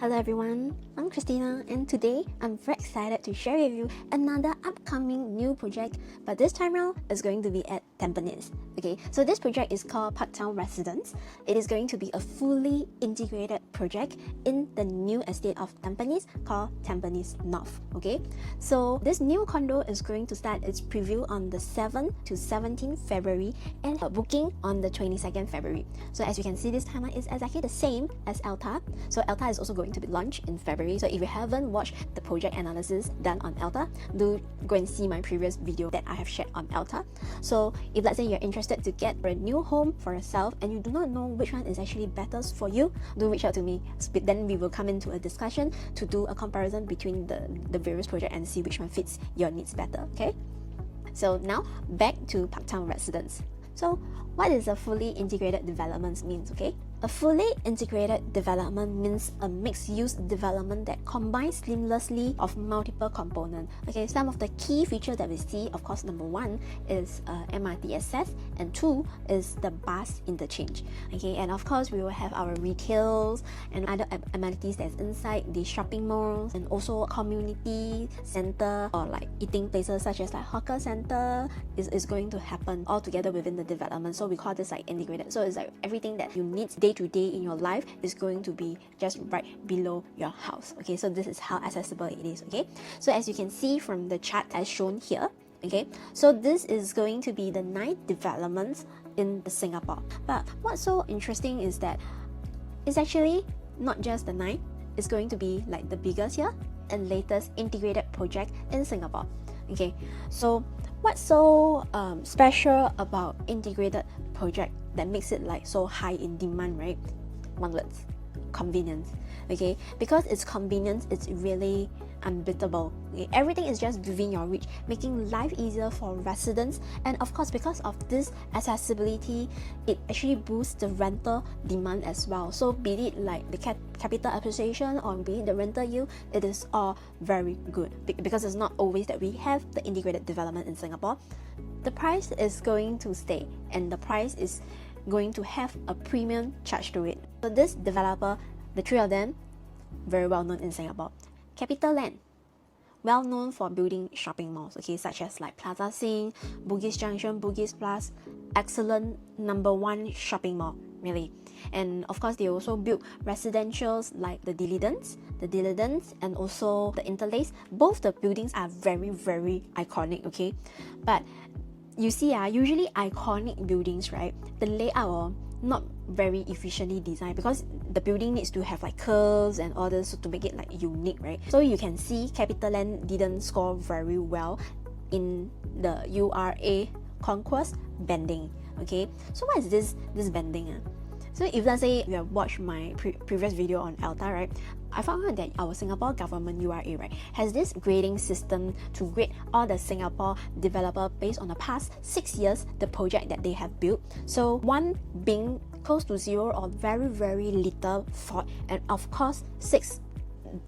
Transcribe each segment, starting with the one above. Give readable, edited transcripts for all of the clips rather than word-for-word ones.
Hello everyone, I'm Christina and today I'm very excited to share with you another upcoming new project, but this time around it's going to be at Tampines. Okay, so this project is called Parktown Residence. It is going to be a fully integrated project in the new estate of Tampines called Tampines North. Okay, so this new condo is going to start its preview on the 7th to 17th February and booking on the 22nd February. So as you can see, this timeline is exactly the same as Alta. So Alta is also going to be launched in February. So if you haven't watched the project analysis done on Alta, do go and see my previous video that I have shared on Alta. So if let's say you're interested to get a new home for yourself and you do not know which one is actually better for you, do reach out to me. Then we will come into a discussion to do a comparison between the various projects and see which one fits your needs better. Okay, so now back to Parktown Residence. So what is a fully integrated development means? Okay, a fully integrated development means a mixed-use development that combines seamlessly of multiple components. Okay, some of the key features that we see, of course, number one is MRT access, and two is the bus interchange. Okay, and of course we will have our retails and other amenities that's inside the shopping malls, and also community center or like eating places such as like hawker center is going to happen all together within the development. So we call this like integrated. So it's like everything that you need day to day in your life is going to be just right below your house. Okay, so this is how accessible it is. Okay, so as you can see from the chart as shown here, okay, so this is going to be the 9th developments in Singapore. But what's so interesting is that it's actually not just the 9th, it's going to be like the biggest here and latest integrated project in Singapore. Okay, so what's so special about integrated project that makes it like so high in demand, right? One word: convenience. Okay, because it's convenience, it's really unbeatable. Okay? Everything is just within your reach, making life easier for residents. And of course, because of this accessibility, it actually boosts the rental demand as well. So be it like the capital appreciation or be it the rental yield, it is all very good because it's not always that we have the integrated development in Singapore. The price is going to stay, and the price is going to have a premium charge to it. So this developer, the three of them, very well known in Singapore. CapitaLand, well known for building shopping malls, okay, such as like Plaza Sing, Bugis Junction, Bugis Plus, excellent #1 shopping mall, really. And of course, they also built residentials like the Diligence, and also the Interlace. Both the buildings are very, very iconic, okay. But you see, usually iconic buildings, right? The layout not very efficiently designed because the building needs to have like curves and all this to make it like unique, right? So you can see CapitaLand didn't score very well in the URA concourse banding. Okay, so what is this banding? So if let's say you have watched my previous video on Alta, right, I found out that our Singapore government URA, right, has this grading system to grade all the Singapore developer based on the past 6 years, the project that they have built. So 1 being close to 0 or very, very little fault, and of course 6.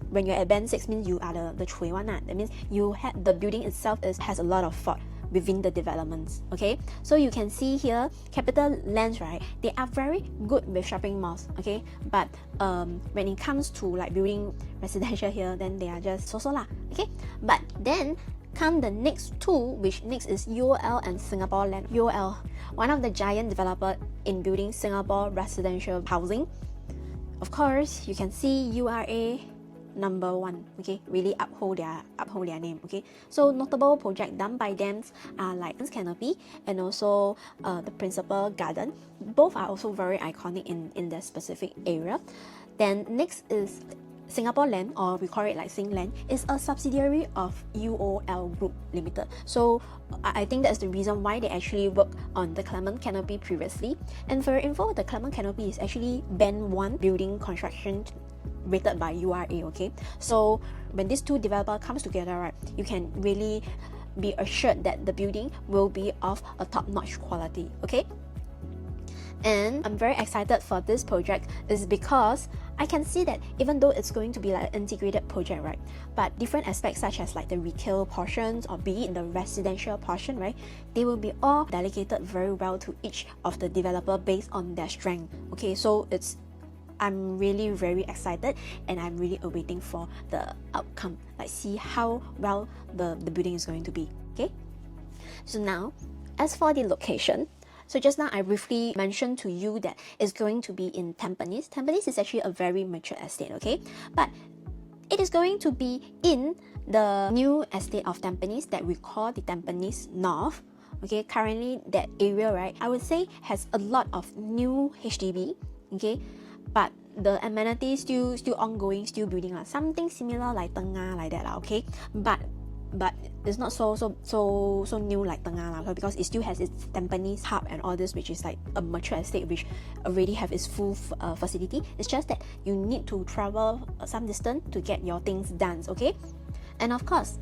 When you're at band 6 means you are the chui one. That means you had the building itself has a lot of fault within the developments. Okay, so you can see here CapitaLand, right, they are very good with shopping malls, okay, but when it comes to like building residential here, then they are just so lah, okay. But then come the next two, which next is UOL and Singapore Land. UOL, one of the giant developer in building Singapore residential housing. Of course, you can see URA #1, okay, really uphold their name, okay. So notable project done by them are like Canopy and also the Principal Garden. Both are also very iconic in their specific area. Then next is Singapore Land, or we call it like Singland, is a subsidiary of UOL Group Limited. So I think that's the reason why they actually worked on the Clement Canopy previously. And for your info, the Clement Canopy is actually band 1 building construction rated by URA, okay. So when these two developers comes together, right, you can really be assured that the building will be of a top-notch quality, okay. And I'm very excited for this project is because I can see that even though it's going to be like an integrated project, right, but different aspects such as like the retail portions or be it the residential portion, right, they will be all delegated very well to each of the developer based on their strength. Okay, so it's I'm really very excited, and I'm really awaiting for the outcome, like see how well the building is going to be. Okay, so now as for the location, so just now I briefly mentioned to you that it's going to be in Tampines. Tampines is actually a very mature estate, okay, but it is going to be in the new estate of Tampines that we call the Tampines North. Okay, currently that area, right, I would say has a lot of new HDB, okay, but the amenities still ongoing, still building lah. Something similar like Tengah like that lah, okay, but it's not so new like Tengah lah, because it still has its Tampines hub and all this, which is like a mature estate which already have its full facility. It's just that you need to travel some distance to get your things done, okay. And of course,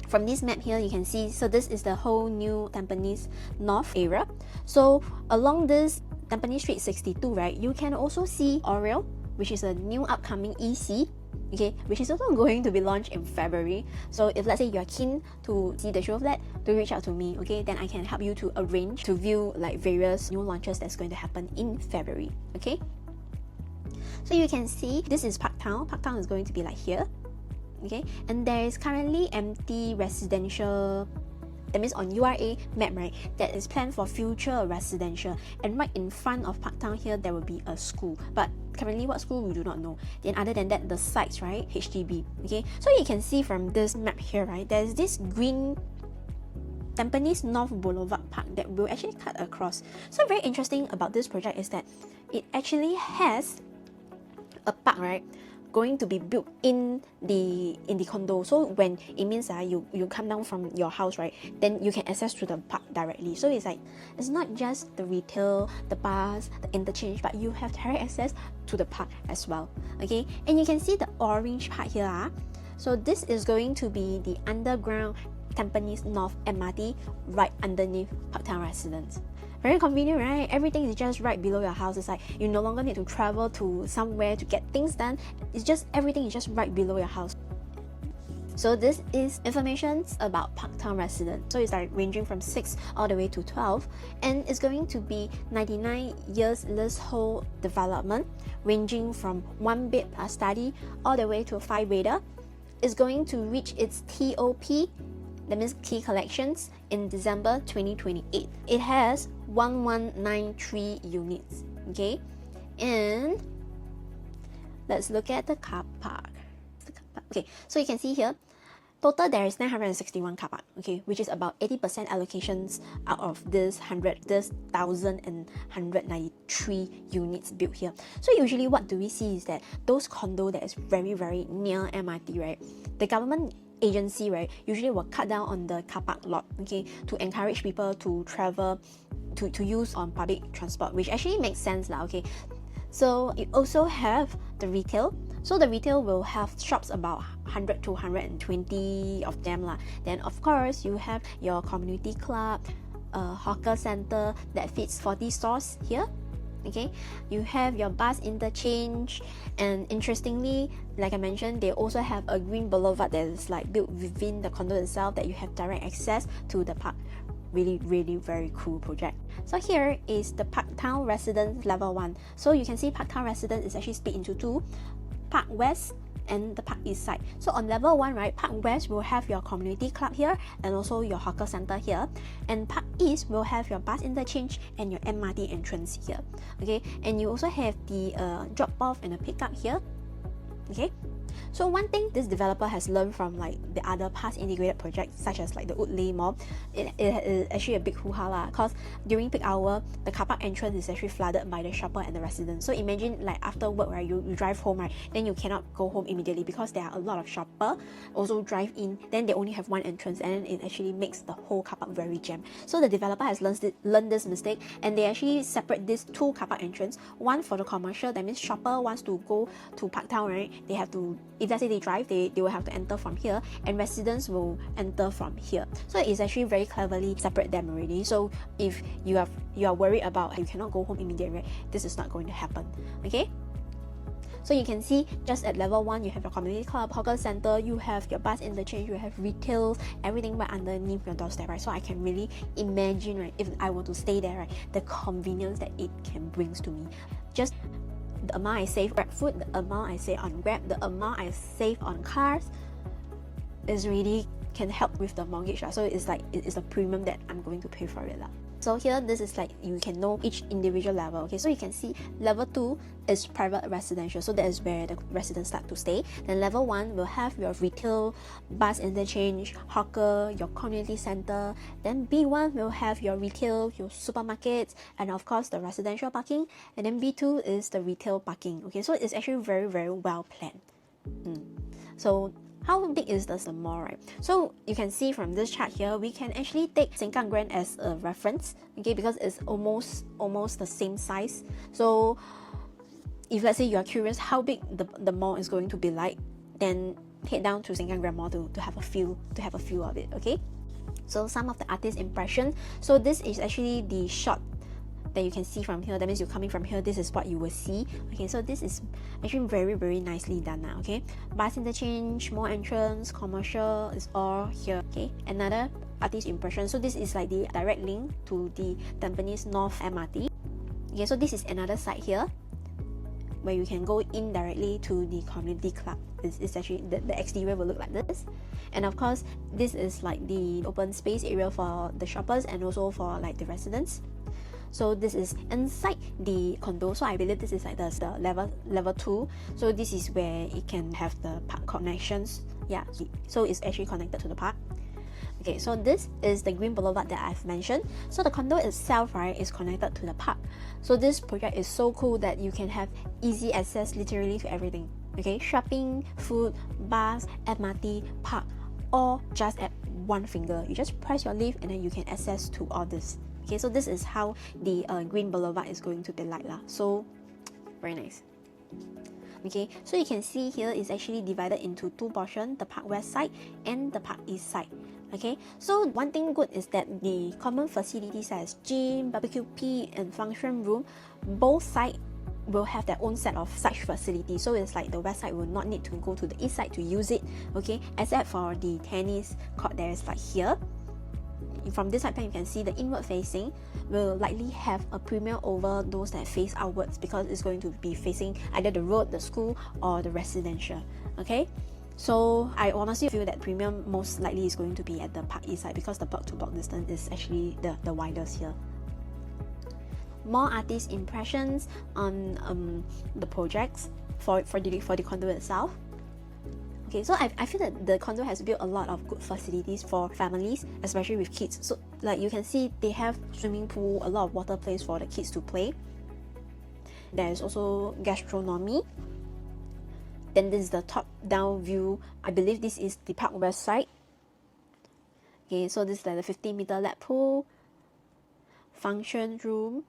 from this map here, you can see, so this is the whole new Tampines North area. So along this Tampines Street 62, right, you can also see Oriole, which is a new upcoming EC, okay, which is also going to be launched in February. So if let's say you're keen to see the show flat, do reach out to me, okay, then I can help you to arrange to view like various new launches that's going to happen in February, okay. So you can see this is Parktown. Parktown is going to be like here, okay, and there is currently empty residential, that means on URA map, right, that is planned for future residential, and right in front of Parktown here there will be a school, but currently what school we do not know. Then other than that, the sites, right, HDB, okay. So you can see from this map here, right, there's this green Tampines North Boulevard Park that will actually cut across. So very interesting about this project is that it actually has a park, right, going to be built in the condo. So when it means you come down from your house, right, then you can access to the park directly. So it's like, it's not just the retail, the bars, the interchange, but you have direct access to the park as well, okay. And you can see the orange part here, so this is going to be the underground Tampines North MRT right underneath Parktown Residence. Very convenient, right? Everything is just right below your house. It's like you no longer need to travel to somewhere to get things done. It's just, everything is just right below your house. So this is information about Parktown Residence. So it's like ranging from 6 all the way to 12, and it's going to be 99 years leasehold development, ranging from 1 bed plus study all the way to a 5-bedder. It's going to reach its TOP, that means key collections, in December 2028. It has 1193 units, okay. And let's look at the car park. Okay, so you can see here, total there is 961 car park, okay, which is about 80% allocations out of this 1,193 units built here. So usually what do we see is that those condo that is very near MRT, right, the government agency, right, usually will cut down on the car park lot, okay, to encourage people to travel, to use on public transport, which actually makes sense lah, okay. So you also have the retail. So the retail will have shops about 100 to 120 of them lah. Then of course you have your community club, hawker center that fits 40 stores here, okay. You have your bus interchange, and interestingly, like I mentioned, they also have a green boulevard that is like built within the condo itself that you have direct access to the park. Really very cool project. So here is the Parktown Residence Level 1. So you can see Parktown Residence is actually split into two, Park West and the Park East side. So on level 1, right, Park West will have your community club here and also your hawker center here, and Park East will have your bus interchange and your MRT entrance here, okay. And you also have the drop off and a pickup here, okay. So one thing this developer has learned from like the other past integrated projects, such as like the Woodley Mall, it is actually a big hoo-ha lah, because during peak hour, the car park entrance is actually flooded by the shopper and the residents. So imagine like after work, right, you drive home, right, then you cannot go home immediately because there are a lot of shopper also drive in, then they only have one entrance, and then it actually makes the whole car park very jammed. So the developer has learned this mistake, and they actually separate these two car park entrance, one for the commercial, that means shopper wants to go to Parktown, right, they have to, if let's say they drive, they will have to enter from here, and residents will enter from here. So it's actually very cleverly separate them already. So if you are worried about you cannot go home immediately, right, this is not going to happen, okay. So you can see just at level 1, you have your community club, hawker center, you have your bus interchange, you have retail, everything right underneath your doorstep, right. So I can really imagine, right, if I were to stay there, right, the convenience that it can bring to me. Just the amount I save Grab food, the amount I save on Grab, the amount I save on cars is really can help with the mortgage. So it's like it's a premium that I'm going to pay for it. So here, this is like you can know each individual level. Okay, so you can see level 2 is private residential, so that is where the residents start to stay. Then level 1 will have your retail, bus interchange, hawker, your community center. Then B1 will have your retail, your supermarkets, and of course the residential parking. And then B2 is the retail parking. Okay, so it's actually very, very well planned. So how big is the mall, right? So you can see from this chart here, we can actually take Sengkang Grand as a reference, okay, because it's almost the same size. So if let's say you are curious how big the mall is going to be like, then head down to Sengkang Grand Mall to have a feel of it. Okay, so some of the artist impression. So this is actually the shot that you can see from here. That means you're coming from here, this is what you will see. Okay, so this is actually very, very nicely done now. Okay, bus interchange, mall entrance, commercial is all here. Okay, another artist impression. So this is like the direct link to the Tampines North MRT. Okay, so this is another side here where you can go in directly to the community club. It's actually the exterior will look like this. And of course, this is like the open space area for the shoppers and also for like the residents. So this is inside the condo. So I believe this is like the level 2. So this is where it can have the park connections. Yeah, so it's actually connected to the park. Okay, so this is the green boulevard that I've mentioned. So the condo itself, right, is connected to the park. So this project is so cool that you can have easy access literally to everything. Okay, shopping, food, bus, MRT, park, all just at one finger. You just press your lift and then you can access to all this. Okay, so this is how the green boulevard is going to be like lah. So very nice. Okay, so you can see here is actually divided into two portions, the park west side and the park east side. Okay, so one thing good is that the common facilities as gym, barbecue pit, and function room, both sides will have their own set of such facilities. So it's like the west side will not need to go to the east side to use it. Okay, except for the tennis court there is like here. From this side plan, you can see the inward facing will likely have a premium over those that face outwards because it's going to be facing either the road, the school, or the residential. Okay, so I honestly feel that premium most likely is going to be at the park east side because the block to block distance is actually the widest here. More artist impressions on the projects for the condo itself. Okay, so I feel that the condo has built a lot of good facilities for families, especially with kids. So like you can see, they have swimming pool, a lot of water place for the kids to play. There is also gastronomy. Then this is the top down view. I believe this is the park west side. Okay, so this is like the 50-meter lap pool, function room.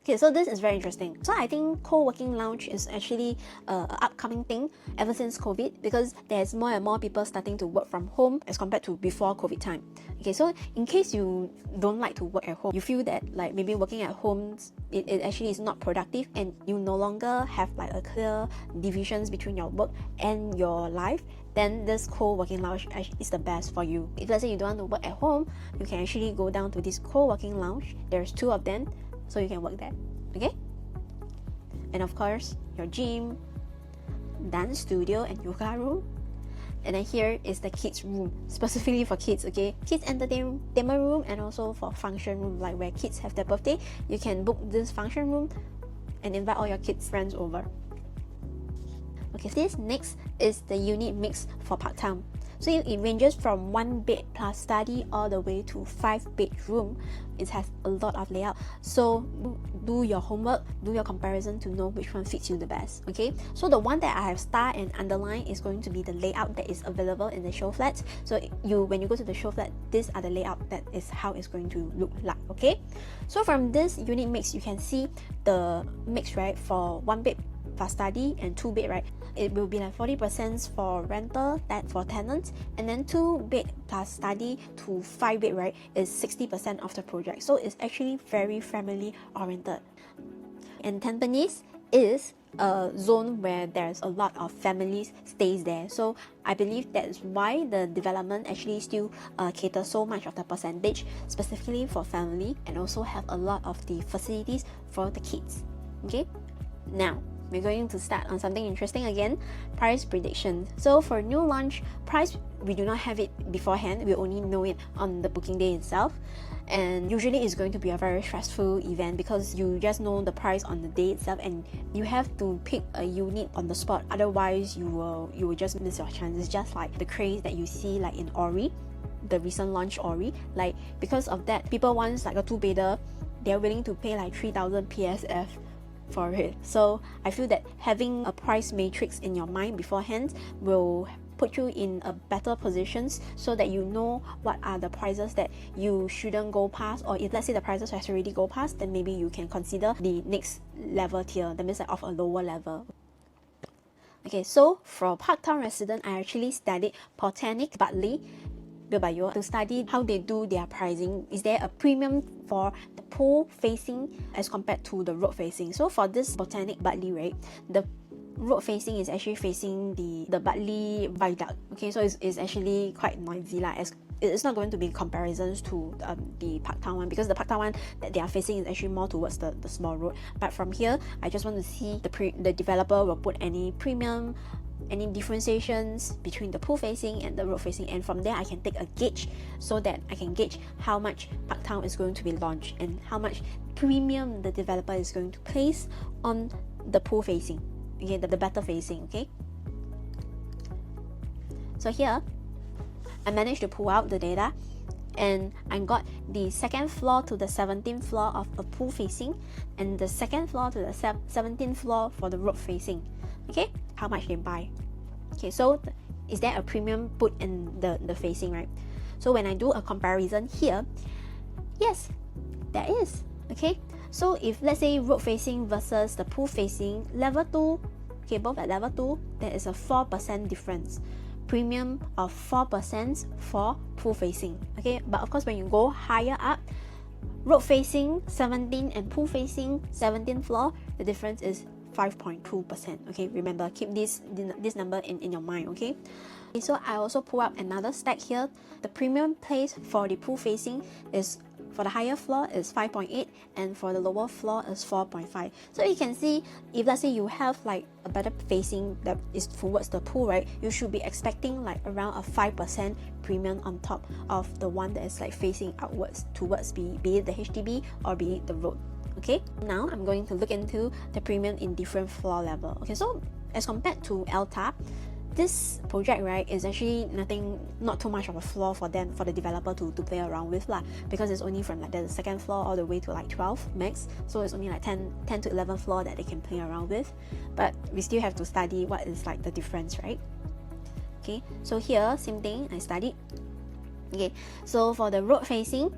Okay, so this is very interesting. So I think co-working lounge is actually an upcoming thing ever since COVID because there's more and more people starting to work from home as compared to before COVID time. Okay, so in case you don't like to work at home, you feel that like maybe working at home, it actually is not productive and you no longer have like a clear divisions between your work and your life, then this co-working lounge is the best for you. If let's say you don't want to work at home, you can actually go down to this co-working lounge. There's 2 of them. So you can work there, okay? And of course, your gym, dance studio, and yoga room. And then here is the kids room, specifically for kids, okay? Kids entertainment room and also for function room, like where kids have their birthday. You can book this function room and invite all your kids' friends over. Okay, this next is the unit mix for Parktown. So it ranges from 1 bed plus study all the way to 5 bedroom. It has a lot of layout. So do your homework, do your comparison to know which one fits you the best. Okay, so the one that I have starred and underlined is going to be the layout that is available in the show flat. So when you go to the show flat, these are the layout that is how it's going to look like. Okay, so from this unit mix, you can see the mix, right, for 1 bed plus study and 2 bed, right? It will be like 40% for rental, that for tenants, and then 2 bed plus study to 5 bed, right, is 60% of the project. So it's actually very family oriented. And Tampines is a zone where there's a lot of families stays there. So I believe that's why the development actually still caters so much of the percentage specifically for family and also have a lot of the facilities for the kids. Okay. Now, we're going to start on something interesting again, price prediction. So for new launch price, we do not have it beforehand, we only know it on the booking day itself. And usually it's going to be a very stressful event because you just know the price on the day itself and you have to pick a unit on the spot, otherwise you will just miss your chance. It's just like the craze that you see like in Ori, the recent launch Ori. Like because of that, people want like a 2-bedder, they're willing to pay like 3,000 PSF for it. So I feel that having a price matrix in your mind beforehand will put you in a better positions so that you know what are the prices that you shouldn't go past, or if let's say the prices has already go past, then maybe you can consider the next level tier, that means like of a lower level. Okay, so for Parktown Residence, I actually studied Botanic Bartley built by you to study how they do their pricing. Is there a premium for the pool facing as compared to the road facing? So for this Botanic Bartley, right, the road facing is actually facing the Bartley Viaduct. Okay, so it's actually quite noisy lah, as it's not going to be comparisons to the Parktown one, because the Parktown one that they are facing is actually more towards the small road. But from here, I just want to see the developer will put any premium, any differentiations between the pool facing and the road facing, and from there I can take a gauge so that I can gauge how much Parktown is going to be launched and how much premium the developer is going to place on the pool facing, okay, the better facing. Okay, so here I managed to pull out the data and I got the second floor to the 17th floor of a pool facing and the second floor to the 17th floor for the road facing. Okay, how much they buy. Okay, so is there a premium put in the facing, right? So when I do a comparison here, yes, there is. Okay, so if let's say road facing versus the pool facing, level 2, okay, both at level 2, there is a 4% difference, premium of 4% for pool facing. Okay, but of course when you go higher up, road facing 17 and pool facing 17th floor, the difference is 5.2%. Okay, remember, keep this number in your mind. Okay, so I also pull up another stack here. The premium place for the pool facing is, for the higher floor is 5.8 and for the lower floor is 4.5. So you can see, if let's say you have like a better facing that is towards the pool, right, you should be expecting like around a 5% premium on top of the one that is like facing outwards towards be it the HDB or be it the road. Okay, now I'm going to look into the premium in different floor level. Okay, so as compared to LTAP, this project, right, is actually not too much of a floor for them, for the developer to play around with lah, because it's only from like the second floor all the way to like 12 max, so it's only like 10 to 11 floor that they can play around with, but we still have to study what is like the difference, right? Okay, so here same thing I studied. Okay, so for the road facing,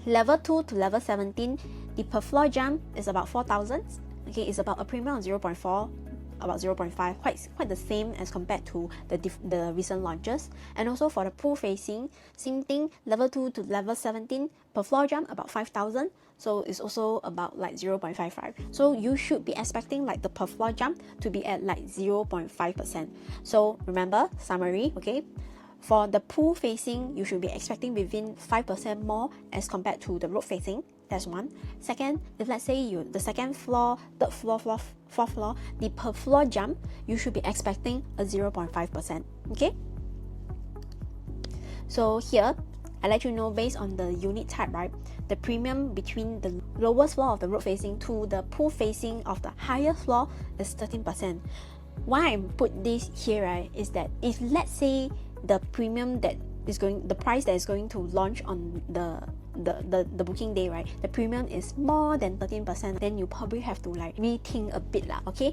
level 2 to level 17, the per floor jump is about 4,000. Okay, it's about a premium of 0.4, about 0.5, quite the same as compared to the recent launches. And also for the pool facing, same thing, level 2 to level 17, per floor jump about 5,000. So it's also about like 0.55. So you should be expecting like the per floor jump to be at like 0.5%. So remember, summary, okay? For the pool facing, you should be expecting within 5% more as compared to the road facing. That's one. Second, if let's say the second floor, third floor, fourth floor, the per floor jump, you should be expecting a 0.5%. Okay? So here, I let you know based on the unit type, right? The premium between the lowest floor of the road facing to the pool facing of the highest floor is 13%. Why I put this here, right, is that if let's say the premium that is going, the price that is going to launch on the booking day, right, the premium is more than 13%, then you probably have to like rethink a bit lah. Okay,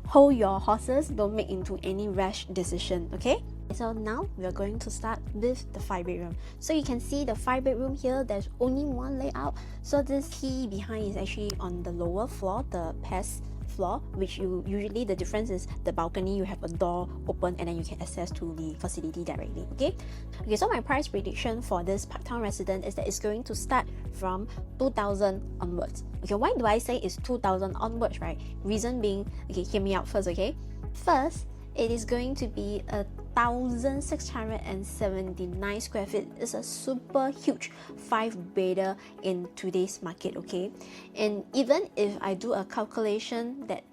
hold your horses, don't make into any rash decision. Okay, so now we are going to start with the 5-bedroom. So you can see the 5-bedroom here, there's only one layout. So this key behind is actually on the lower floor, the pest floor, which usually the difference is the balcony, you have a door open and then you can access to the facility directly. Okay, so my price prediction for this Parktown Residence is that it's going to start from 2,000 onwards. Okay, why do I say it's 2,000 onwards, right? Reason being, okay, hear me out first. Okay, first, it is going to be a 1,679 square feet. Is a super huge 5-bedder in today's market, okay? And even if I do a calculation that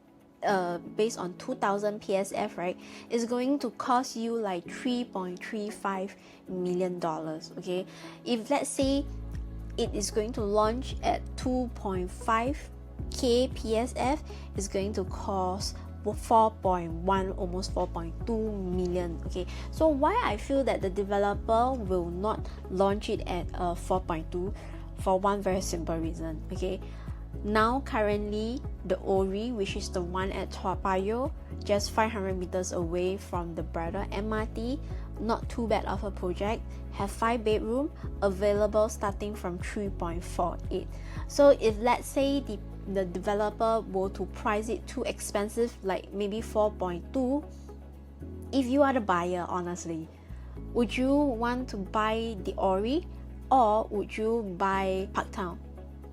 based on 2,000 PSF, right, is going to cost you like $3.35 million, okay? If let's say it is going to launch at 2.5K PSF, it's going to cost 4.1, almost 4.2 million, okay? So why I feel that the developer will not launch it at 4.2, for one very simple reason, okay? Now currently the Ori, which is the one at Toa Payoh, just 500 meters away from the Braddell MRT, not too bad of a project, have 5 bedroom available starting from 3.48. So if let's say the developer were to price it too expensive, like maybe 4.2, if you are the buyer, honestly, would you want to buy the Ori or would you buy Parktown?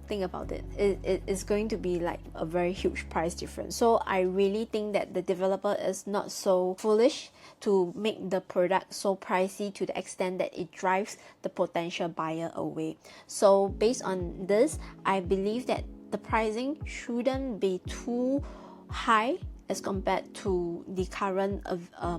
Think about it. It's going to be like a very huge price difference. So I really think that the developer is not so foolish to make the product so pricey to the extent that it drives the potential buyer away. So based on this, I believe that the pricing shouldn't be too high as compared to the current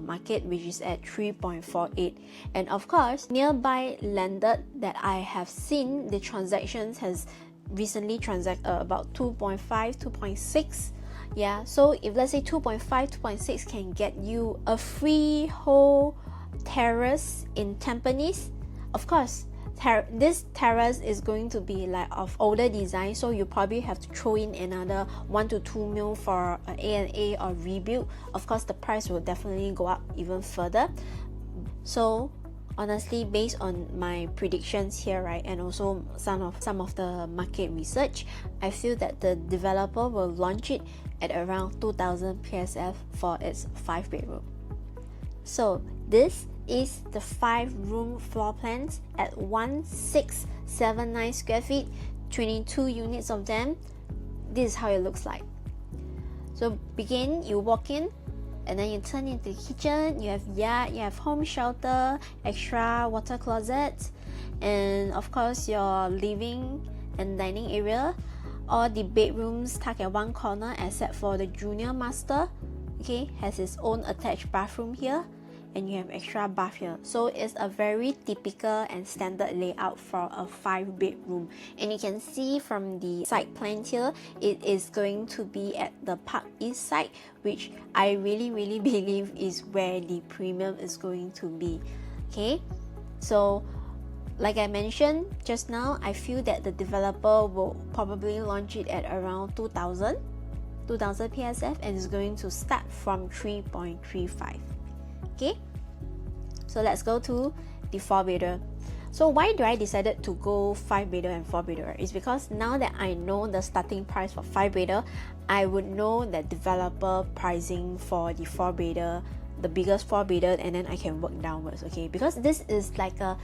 market, which is at 3.48. And of course, nearby landed that I have seen, the transactions has recently transacted about 2.5, 2.6. Yeah, so if let's say 2.5, 2.6 can get you a freehold terrace in Tampines, of course this terrace is going to be like of older design, so you probably have to throw in another 1 to 2 mil for A&A or rebuild. Of course the price will definitely go up even further. So honestly, based on my predictions here, right, and also some of the market research, I feel that the developer will launch it at around 2,000 PSF for its 5 bedroom. So this is the 5-room floor plans at 1,679 square feet, 22 units of them. This is how it looks like. So begin, you walk in, and then you turn into the kitchen. You have yard, you have home shelter, extra water closet, and of course your living and dining area. All the bedrooms tucked at one corner except for the junior master, okay, has its own attached bathroom here, and you have extra bath here. So it's a very typical and standard layout for a 5-bedroom. And you can see from the site plan here, it is going to be at the Park East side, which I really believe is where the premium is going to be. Okay, so like I mentioned just now, I feel that the developer will probably launch it at around 2,000 PSF, and is going to start from 3.35. Okay, so let's go to the 4-bedder. So why do I decided to go 5-bedder and 4-bedder? It's because now that I know the starting price for 5-bedder, I would know that developer pricing for the 4-bedder, the biggest 4-bedder, and then I can work downwards, okay? Because this is like a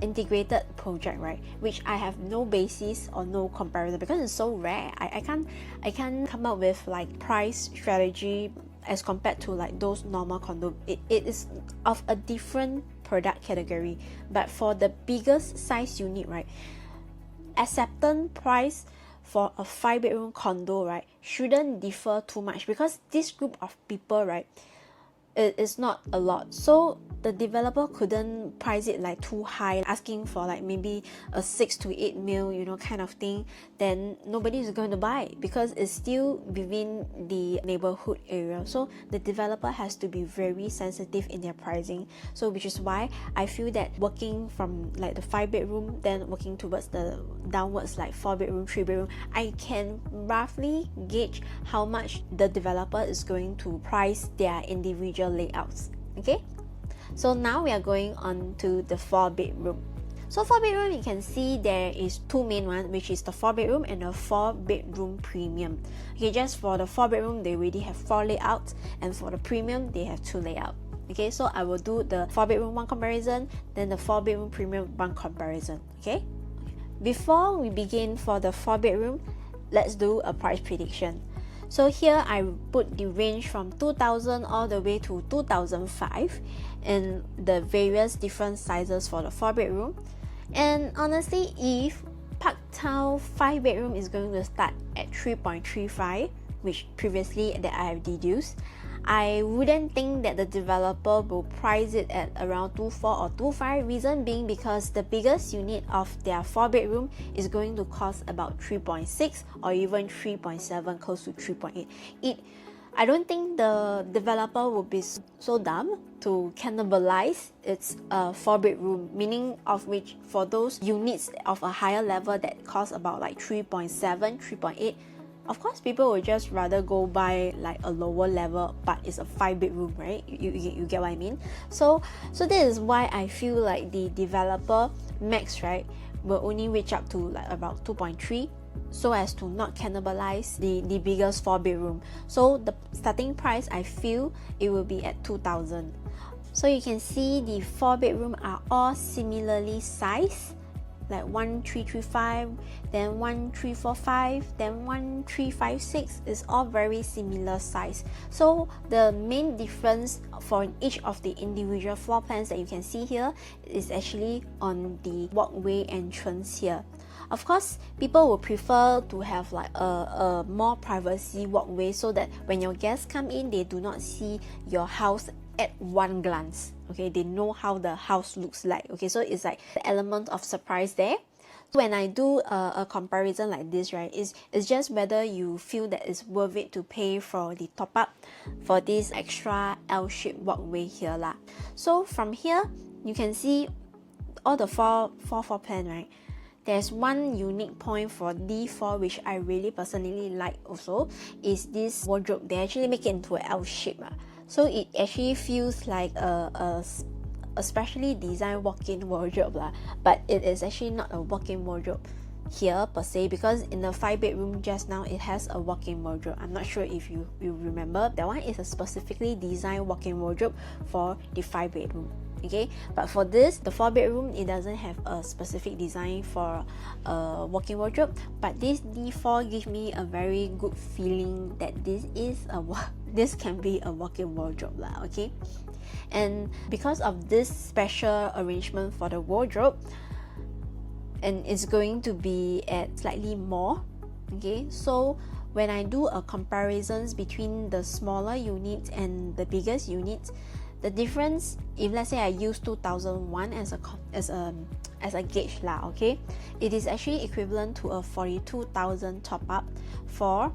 integrated project, right? Which I have no basis or no comparison because it's so rare. I can't come up with like price strategy as compared to like those normal condo. It is of a different product category. But for the biggest size unit, right, acceptance price for a 5-bedroom condo, right, shouldn't differ too much, because this group of people, right, it is not a lot. So the developer couldn't price it like too high, asking for like maybe a 6 to 8 mil, you know, kind of thing. Then nobody is going to buy because it's still within the neighborhood area. So the developer has to be very sensitive in their pricing. So which is why I feel that working from like the 5-bedroom, then working towards the downwards like 4-bedroom, 3-bedroom, I can roughly gauge how much the developer is going to price their individual layouts. Okay, so now we are going on to the 4-bedroom. So 4-bedroom, you can see there is two main ones, which is the 4-bedroom and the 4-bedroom premium. Okay, just for the 4-bedroom, they already have 4 layouts, and for the premium, they have 2 layouts. Okay, so I will do the 4-bedroom one comparison, then the 4-bedroom premium one comparison. Okay, before we begin for the 4-bedroom, let's do a price prediction. So here I put the range from 2000 all the way to 2005 and the various different sizes for the 4-bedroom. And honestly, if Parktown 5-bedroom is going to start at 3.35, which previously that I have deduced, I wouldn't think that the developer will price it at around 24 or 25. Reason being because the biggest unit of their 4-bedroom is going to cost about 3.6 or even 3.7, close to 3.8. I don't think the developer will be so dumb to cannibalize its 4-bedroom, meaning of which for those units of a higher level that cost about like 3.7, 3.8, of course people will just rather go buy like a lower level, but it's a 5-bedroom, right? You get what I mean? So this is why I feel like the developer max, right, will only reach up to like about 2.3, so as to not cannibalize the biggest 4-bedroom. So the starting price, I feel it will be at 2,000. So you can see the 4-bedroom are all similarly sized, like 1335, then 1345, then 1356 is all very similar size. So the main difference for each of the individual floor plans that you can see here is actually on the walkway entrance here. Of course, people will prefer to have like a more privacy walkway so that when your guests come in, they do not see your house at one glance. Okay, they know how the house looks like. Okay, so it's like the element of surprise there. When I do a comparison like this, right, it's just whether you feel that it's worth it to pay for the top up for this extra L-shaped walkway here lah. So from here, you can see all the four floor plan, right? There's one unique point for D4 which I really personally like also, is this wardrobe. They actually make it into an L shape. So it actually feels like a specially designed walk-in wardrobe, but it is actually not a walk-in wardrobe here per se, because in the 5-bedroom just now it has a walk-in wardrobe. I'm not sure if you remember, that one is a specifically designed walk-in wardrobe for the 5-bedroom. Okay, but for this, the 4-bedroom, it doesn't have a specific design for a walk-in wardrobe, but this D4 gives me a very good feeling that this can be a walk-in wardrobe lah. Okay, and because of this special arrangement for the wardrobe, and it's going to be at slightly more. Okay, so when I do a comparisons between the smaller units and the biggest units, the difference, if let's say I use 2001 as a gauge lah, okay, it is actually equivalent to a 42,000 top up for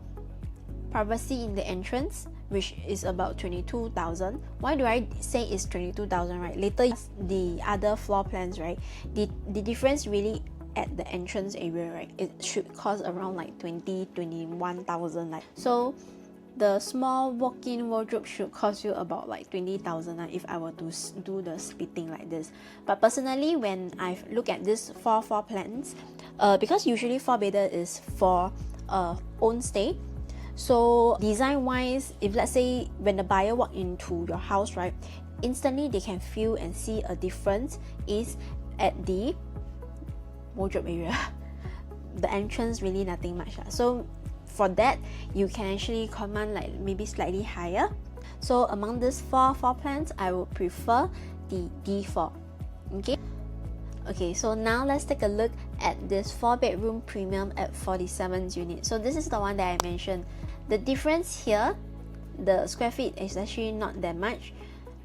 privacy in the entrance, which is about 22,000. Why do I say it's 22,000, right? Later the other floor plans, right, the difference really at the entrance area, right, it should cost around like 21,000, like so. The small walk-in wardrobe should cost you about like 20,000 if I were to do the splitting like this. But personally, when I look at this 4 floor plans, because usually 4-bedder is for own stay, so design wise, if let's say when the buyer walk into your house, right, instantly they can feel and see a difference is at the wardrobe area. The entrance really nothing much. So for that, you can actually command like maybe slightly higher. So among these 4 floor plans, I would prefer the D4. Okay, so now let's take a look at this 4-bedroom premium at 47 unit. So this is the one that I mentioned. The difference here, the square feet is actually not that much,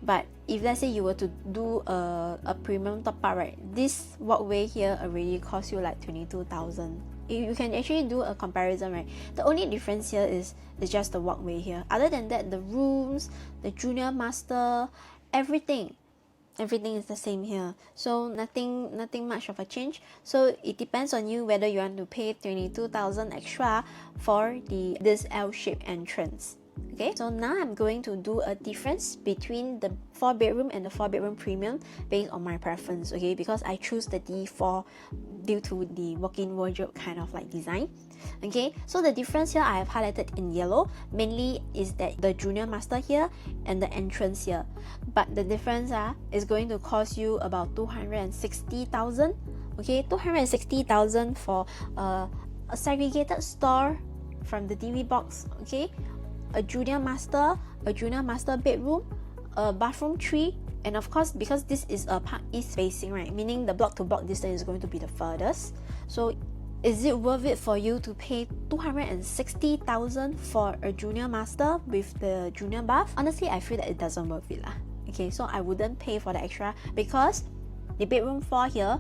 but if let's say you were to do a premium top up, right, this walkway here already cost you like 22,000. You can actually do a comparison, right? The only difference here is just the walkway here. Other than that, the rooms, the junior master, everything is the same here. So nothing much of a change. So it depends on you whether you want to pay 22,000 extra for this L-shaped entrance. Okay, so now I'm going to do a difference between the 4-bedroom and the 4-bedroom premium based on my preference, okay, because I choose the D4 due to the walk-in wardrobe kind of like design. Okay, so the difference here I have highlighted in yellow mainly is that the junior master here and the entrance here, but the difference is going to cost you about 260,000. Okay, 260,000 for a segregated store from the DV box, okay, a junior master bedroom, a bathroom 3, and of course, because this is a Park East facing, right, meaning the block to block distance is going to be the furthest. So is it worth it for you to pay 260,000 for a junior master with the junior bath? Honestly, I feel that it doesn't worth it lah. Okay, so I wouldn't pay for the extra, because the bedroom 4 here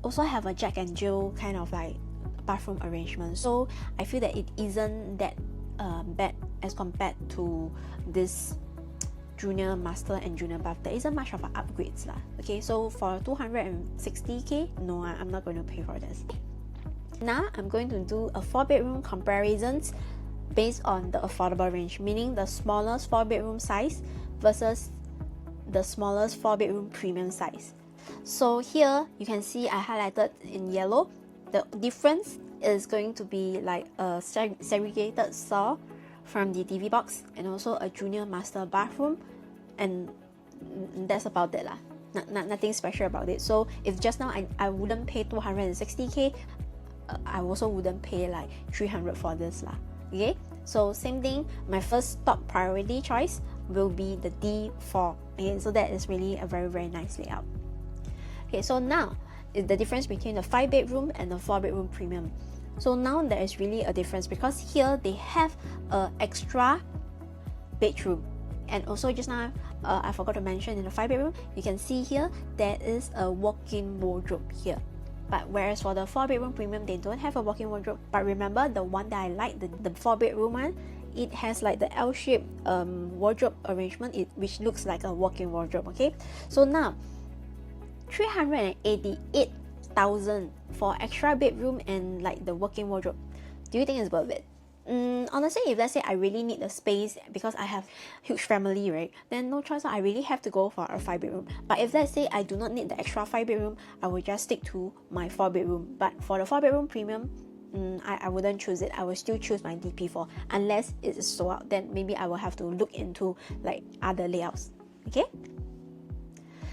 also have a Jack and Jill kind of like bathroom arrangement. So I feel that it isn't that bad as compared to this junior master and junior bath. There isn't much of an upgrades lah. Okay, so for 260k, no, I'm not going to pay for this. Now I'm going to do a 4-bedroom comparisons based on the affordable range, meaning the smallest 4-bedroom size versus the smallest 4-bedroom premium size. So here you can see I highlighted in yellow. The difference is going to be like a segregated stall from the DV box and also a junior master bathroom, and that's about it lah. Nothing special about it. So if just now I wouldn't pay 260k, I also wouldn't pay like 300 for this lah. Okay, so same thing, my first top priority choice will be the D4. Okay, so that is really a very nice layout. Okay, so now is the difference between the 5-bedroom and the 4-bedroom premium. So now there is really a difference, because here they have a extra bedroom, and also just now I forgot to mention, in the 5-bedroom you can see here there is a walk-in wardrobe here. But whereas for the 4-bedroom premium, they don't have a walk-in wardrobe. But remember, the one that I like, the 4-bedroom one, it has like the L-shaped wardrobe arrangement, which looks like a walk-in wardrobe. Okay, so now 388,000 for extra bedroom and like the walk-in wardrobe. Do you think it's worth it? Honestly, if let's say I really need the space because I have huge family, right, then no choice, I really have to go for a 5-bedroom. But if let's say I do not need the extra 5-bedroom, I will just stick to my 4-bedroom. But for the 4-bedroom premium, I wouldn't choose it. I will still choose my DP4 unless it is sold out. Then maybe I will have to look into like other layouts. Okay,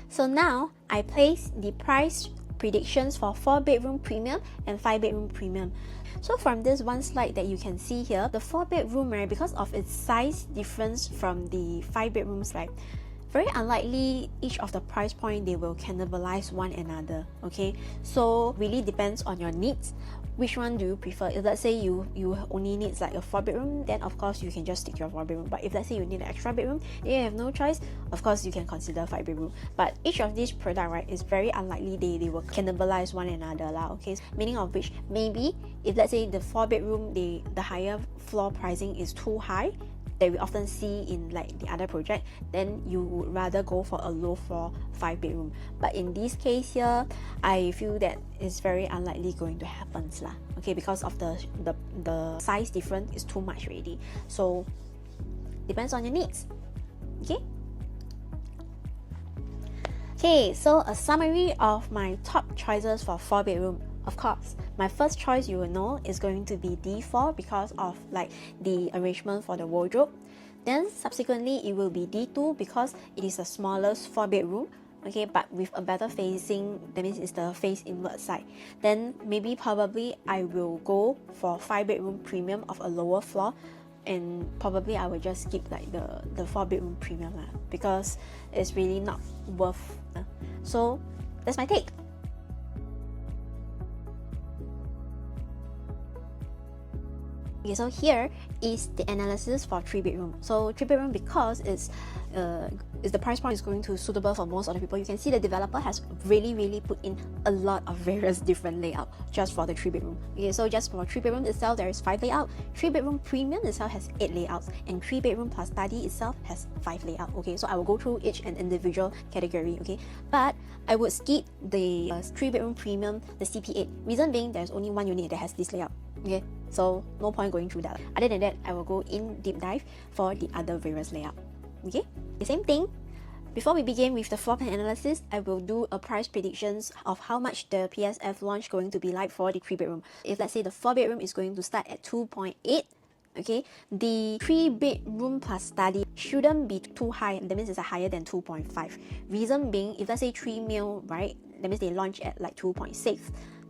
so now I place the price predictions for 4-bedroom premium and 5-bedroom premium. So from this one slide that you can see here, the 4-bedroom, right, because of its size difference from the 5-bedrooms, right, very unlikely each of the price point they will cannibalize one another. Okay, so really depends on your needs. Which one do you prefer? If let's say you only need like a 4-bedroom, then of course you can just stick to your 4-bedroom. But if let's say you need an extra bedroom, you have no choice, of course you can consider 5-bedroom. But each of these product, right, is very unlikely they will cannibalize one another lah. Okay, meaning of which, maybe if let's say the 4-bedroom, the higher floor pricing is too high, that we often see in like the other project, then you would rather go for a low floor 5-bedroom. But in this case here, I feel that it's very unlikely going to happen lah. Okay, because of the size difference is too much already. So depends on your needs. Okay, so a summary of my top choices for 4-bedroom. Of course, my first choice, you will know, is going to be D4 because of like the arrangement for the wardrobe. Then subsequently it will be D2 because it is the smallest 4-bedroom, okay, but with a better facing, that means it's the face inward side. Then maybe probably I will go for 5-bedroom premium of a lower floor, and probably I will just skip like the 4-bedroom premium lah, because it's really not worth. So that's my take. Okay, so here is the analysis for 3-bedroom. So 3-bedroom, because it's the price point is going to suitable for most of the people. You can see the developer has really put in a lot of various different layout just for the 3-bedroom. Okay, so just for 3-bedroom itself, there is 5 layout. 3-bedroom premium itself has 8 layouts, and 3-bedroom plus study itself has 5 layout. Okay, so I will go through each and individual category. Okay, but I would skip the 3-bedroom premium, the CP8. Reason being, there's only one unit that has this layout. Okay, so no point going through that. Other than that, I will go in deep dive for the other various layout. Okay, the same thing. Before we begin with the floor plan analysis, I will do a price predictions of how much the PSF launch going to be like for the 3-bedroom. If let's say the 4-bedroom is going to start at 2.8, okay, the 3-bedroom plus study shouldn't be too high. That means it's higher than 2.5. Reason being, if let's say 3 mil, right, that means they launch at like 2.6,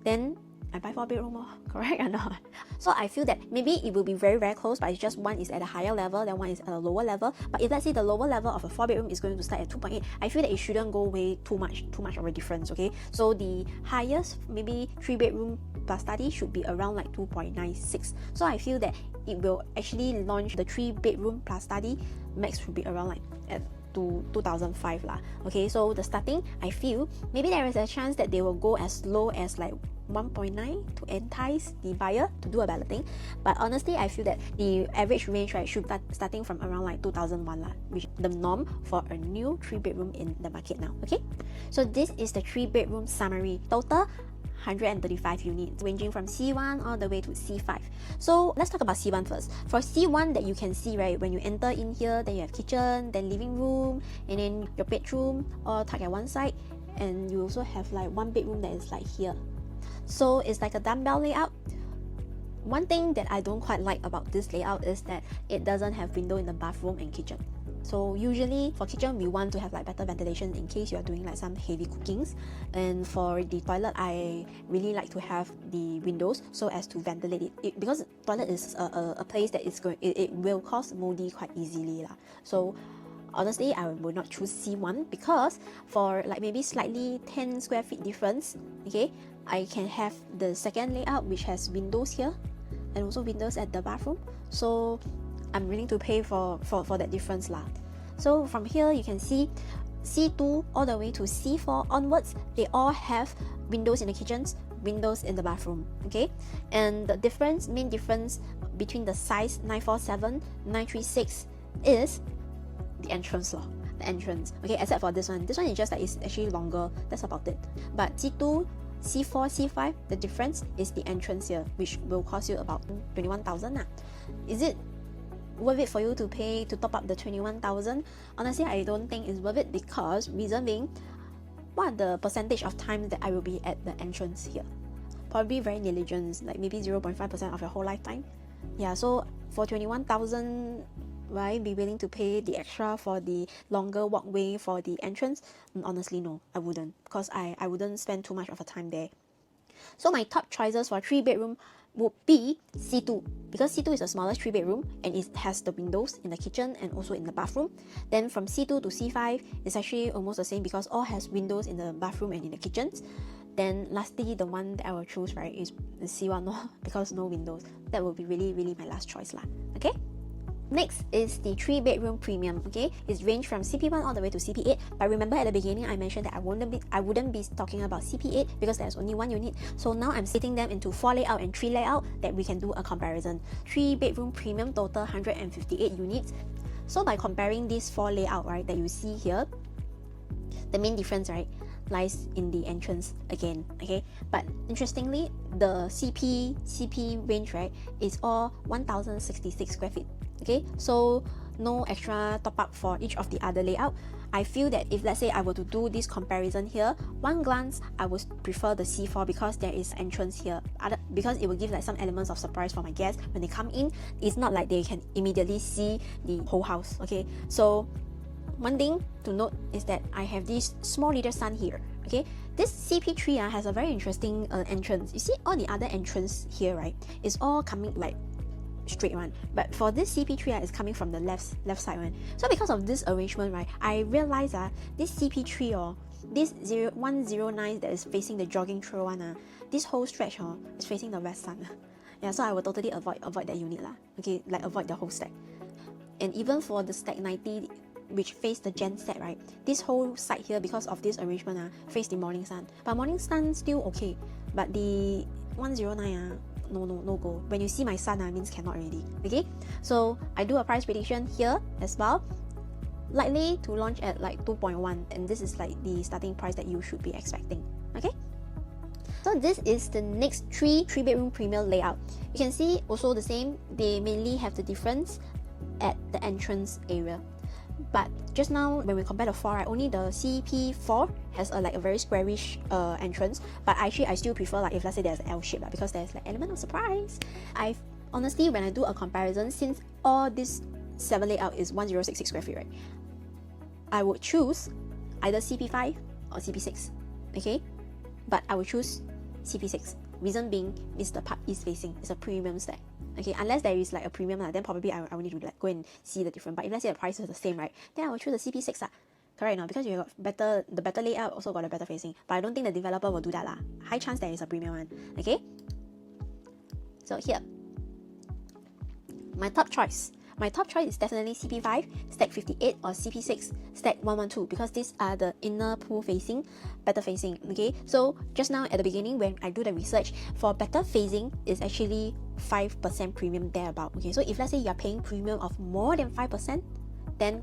then I buy 4-bedroom, correct or not? So I feel that maybe it will be very, very close, but it's just one is at a higher level, then one is at a lower level. But if let's say the lower level of a 4-bedroom is going to start at 2.8, I feel that it shouldn't go way too much of a difference, okay? So the highest, maybe 3-bedroom plus study should be around like 2.96. So I feel that it will actually launch the 3-bedroom plus study, max should be around like at to 2005 lah. Okay, so the starting, I feel maybe there is a chance that they will go as low as like 1.9 to entice the buyer to do a balloting. But honestly, I feel that the average range, right, should start starting from around like 2001 lah, which is the norm for a new 3-bedroom in the market now. Okay, so this is the 3-bedroom summary. Total 135 units, ranging from C1 all the way to C5. So let's talk about C1 first. For C1, that you can see, right, when you enter in here, then you have kitchen, then living room, and then your bedroom all tucked at one side, and you also have like one bedroom that is like here. So it's like a dumbbell layout. One thing that I don't quite like about this layout is that it doesn't have window in the bathroom and kitchen. So usually for kitchen, we want to have like better ventilation in case you are doing like some heavy cookings. And for the toilet, I really like to have the windows so as to ventilate it, because toilet is a place that is it will cause moldy quite easily lah. So honestly, I would not choose C1 because for like maybe slightly 10 square feet difference, okay, I can have the second layout which has windows here and also windows at the bathroom. So I'm willing to pay for that difference lah. So from here you can see C2 all the way to C4 onwards, they all have windows in the kitchens, windows in the bathroom. Okay, and the main difference between the size 947, 936 is the entrance law. The entrance, okay, except for this one is just like it's actually longer. That's about it. But C2, C4, C5, the difference is the entrance here, which will cost you about 21,000 lah. Is it worth it for you to pay to top up the 21,000? Honestly, I don't think it's worth it, because reason being, what are the percentage of time that I will be at the entrance here? Probably very negligent, like maybe 0.5% of your whole lifetime. Yeah, so for 21,000, will I be willing to pay the extra for the longer walkway for the entrance? Honestly, no, I wouldn't, because I wouldn't spend too much of a time there. So my top choices for 3-bedroom would be C2, because C2 is the smallest 3-bedroom and it has the windows in the kitchen and also in the bathroom. Then from C2 to C5, it's actually almost the same because all has windows in the bathroom and in the kitchens. Then lastly, the one that I will choose, right, is the C1 because no windows. That will be really, really my last choice lah. Okay. Next is the 3-bedroom premium. Okay, it's ranged from CP1 all the way to CP8. But remember at the beginning I mentioned that I wouldn't be talking about CP8 because there's only one unit. So now I'm splitting them into 4 layout and 3 layout that we can do a comparison. 3-bedroom premium, total 158 units. So by comparing these 4 layout, right, that you see here, the main difference, right, lies in the entrance again. Okay, but interestingly, the CP range, right, is all 1066 square feet. Okay, so no extra top up for each of the other layout. I feel that if let's say I were to do this comparison here, one glance I would prefer the C4 because there is entrance here, because it will give like some elements of surprise for my guests when they come in. It's not like they can immediately see the whole house. Okay, so one thing to note is that I have this small little sun here. Okay, this CP3 has a very interesting entrance. You see all the other entrance here, right, is all coming like straight one, but for this CP3 is coming from the left side one. So because of this arrangement, right, I realized this CP3 or this 109 that is facing the jogging trail one, this whole stretch is facing the west sun. Yeah, so I will totally avoid that unit lah. Okay, like avoid the whole stack. And even for the stack 90 which face the gen set, right, this whole side here, because of this arrangement, face the morning sun. But morning sun still okay, but the 109 no go. When you see my sun, means cannot already. Okay, so I do a price prediction here as well, likely to launch at like 2.1, and this is like the starting price that you should be expecting. Okay, so this is the next 3-bedroom premium layout. You can see also the same, they mainly have the difference at the entrance area. But just now when we compare the 4, right, only the CP4 has a very squarish entrance. But actually I still prefer like if let's say there's an L shape, because there's like element of surprise. I honestly, when I do a comparison, since all this 7 layout is 1066 square feet, right, I would choose either CP5 or CP6. Okay, but I would choose CP6 Reason being is the part east facing. It's a premium stack. Okay, unless there is like a premium, then probably I will need to like go and see the difference. But if let's say the price is the same, right, then I will choose the CP6 correct now, because you got the better layout, also got a better facing. But I don't think the developer will do that High chance there is a premium one. Okay, so here, my top choice is definitely CP5 stack 58 or CP6 stack 112, because these are the inner pool facing, better facing. Okay, so just now at the beginning when I do the research, for better facing is actually 5% premium thereabout. Okay, so if let's say you are paying premium of more than 5%, then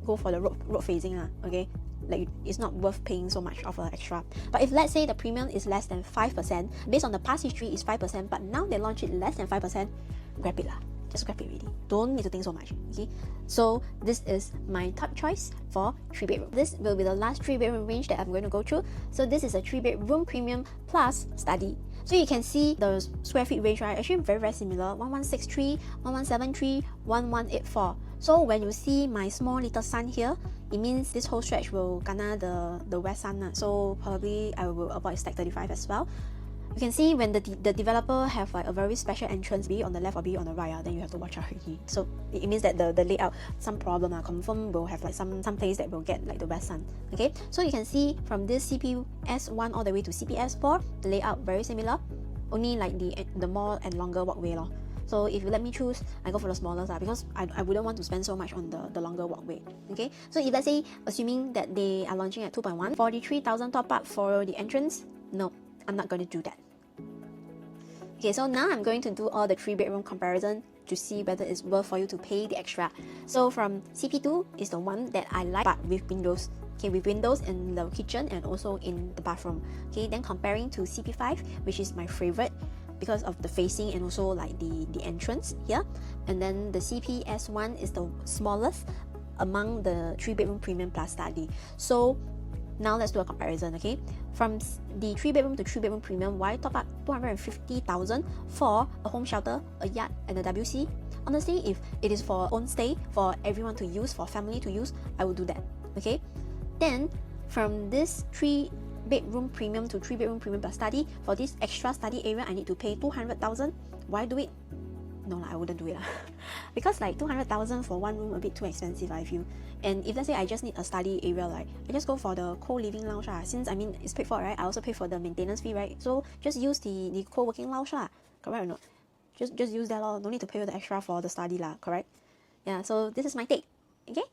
go for the road facing okay, like it's not worth paying so much of an extra. But if let's say the premium is less than 5%, based on the past history is 5%, but now they launch it less than 5%, grab it just grab it already. Don't need to think so much. Okay, so this is my top choice for 3-bedroom. This will be the last 3-bedroom range that I'm going to go through. So this is a 3-bedroom premium plus study. So you can see the square feet range, right? Actually very similar. 1163, 1173, 1184. So when you see my small little sun here, it means this whole stretch will kena the west sun. So probably I will avoid stack 35 as well. You can see when the developer have like a very special entrance, be it on the left or be it on the right, then you have to watch out already. So it means that the layout, some problem confirm will have like some place that will get like the west sun. Okay, so you can see from this CPS1 all the way to CPS4, the layout very similar, only like the more and longer walkway So if you let me choose, I go for the smallest because I wouldn't want to spend so much on the longer walkway. Okay, so if let's say, assuming that they are launching at 2.1, 43,000 top up for the entrance, no, I'm not going to do that. Okay, so now I'm going to do all the 3-bedroom comparison to see whether it's worth for you to pay the extra. So from CP2 is the one that I like, but with windows. Okay, with windows in the kitchen and also in the bathroom. Okay, then comparing to CP5, which is my favorite because of the facing and also like the entrance here. And then the CPS1 is the smallest among the 3-bedroom premium plus study. So now let's do a comparison. Okay, from the 3-bedroom to 3-bedroom premium, why top up 250,000 for a home shelter, a yard, and a WC? Honestly, if it is for own stay, for everyone to use, for family to use, I will do that. Okay, then from this 3-bedroom premium to 3-bedroom premium plus study, for this extra study area, I need to pay 200,000. Why do it? No, I wouldn't do it because like 200,000 for one room a bit too expensive, I feel. And if let's say I just need a study area, like I just go for the co-living lounge since I mean it's paid for, right? I also pay for the maintenance fee, right? So just use the co-working lounge correct or not? Just use that no need to pay the extra for the study correct? Yeah, so this is my take. Okay,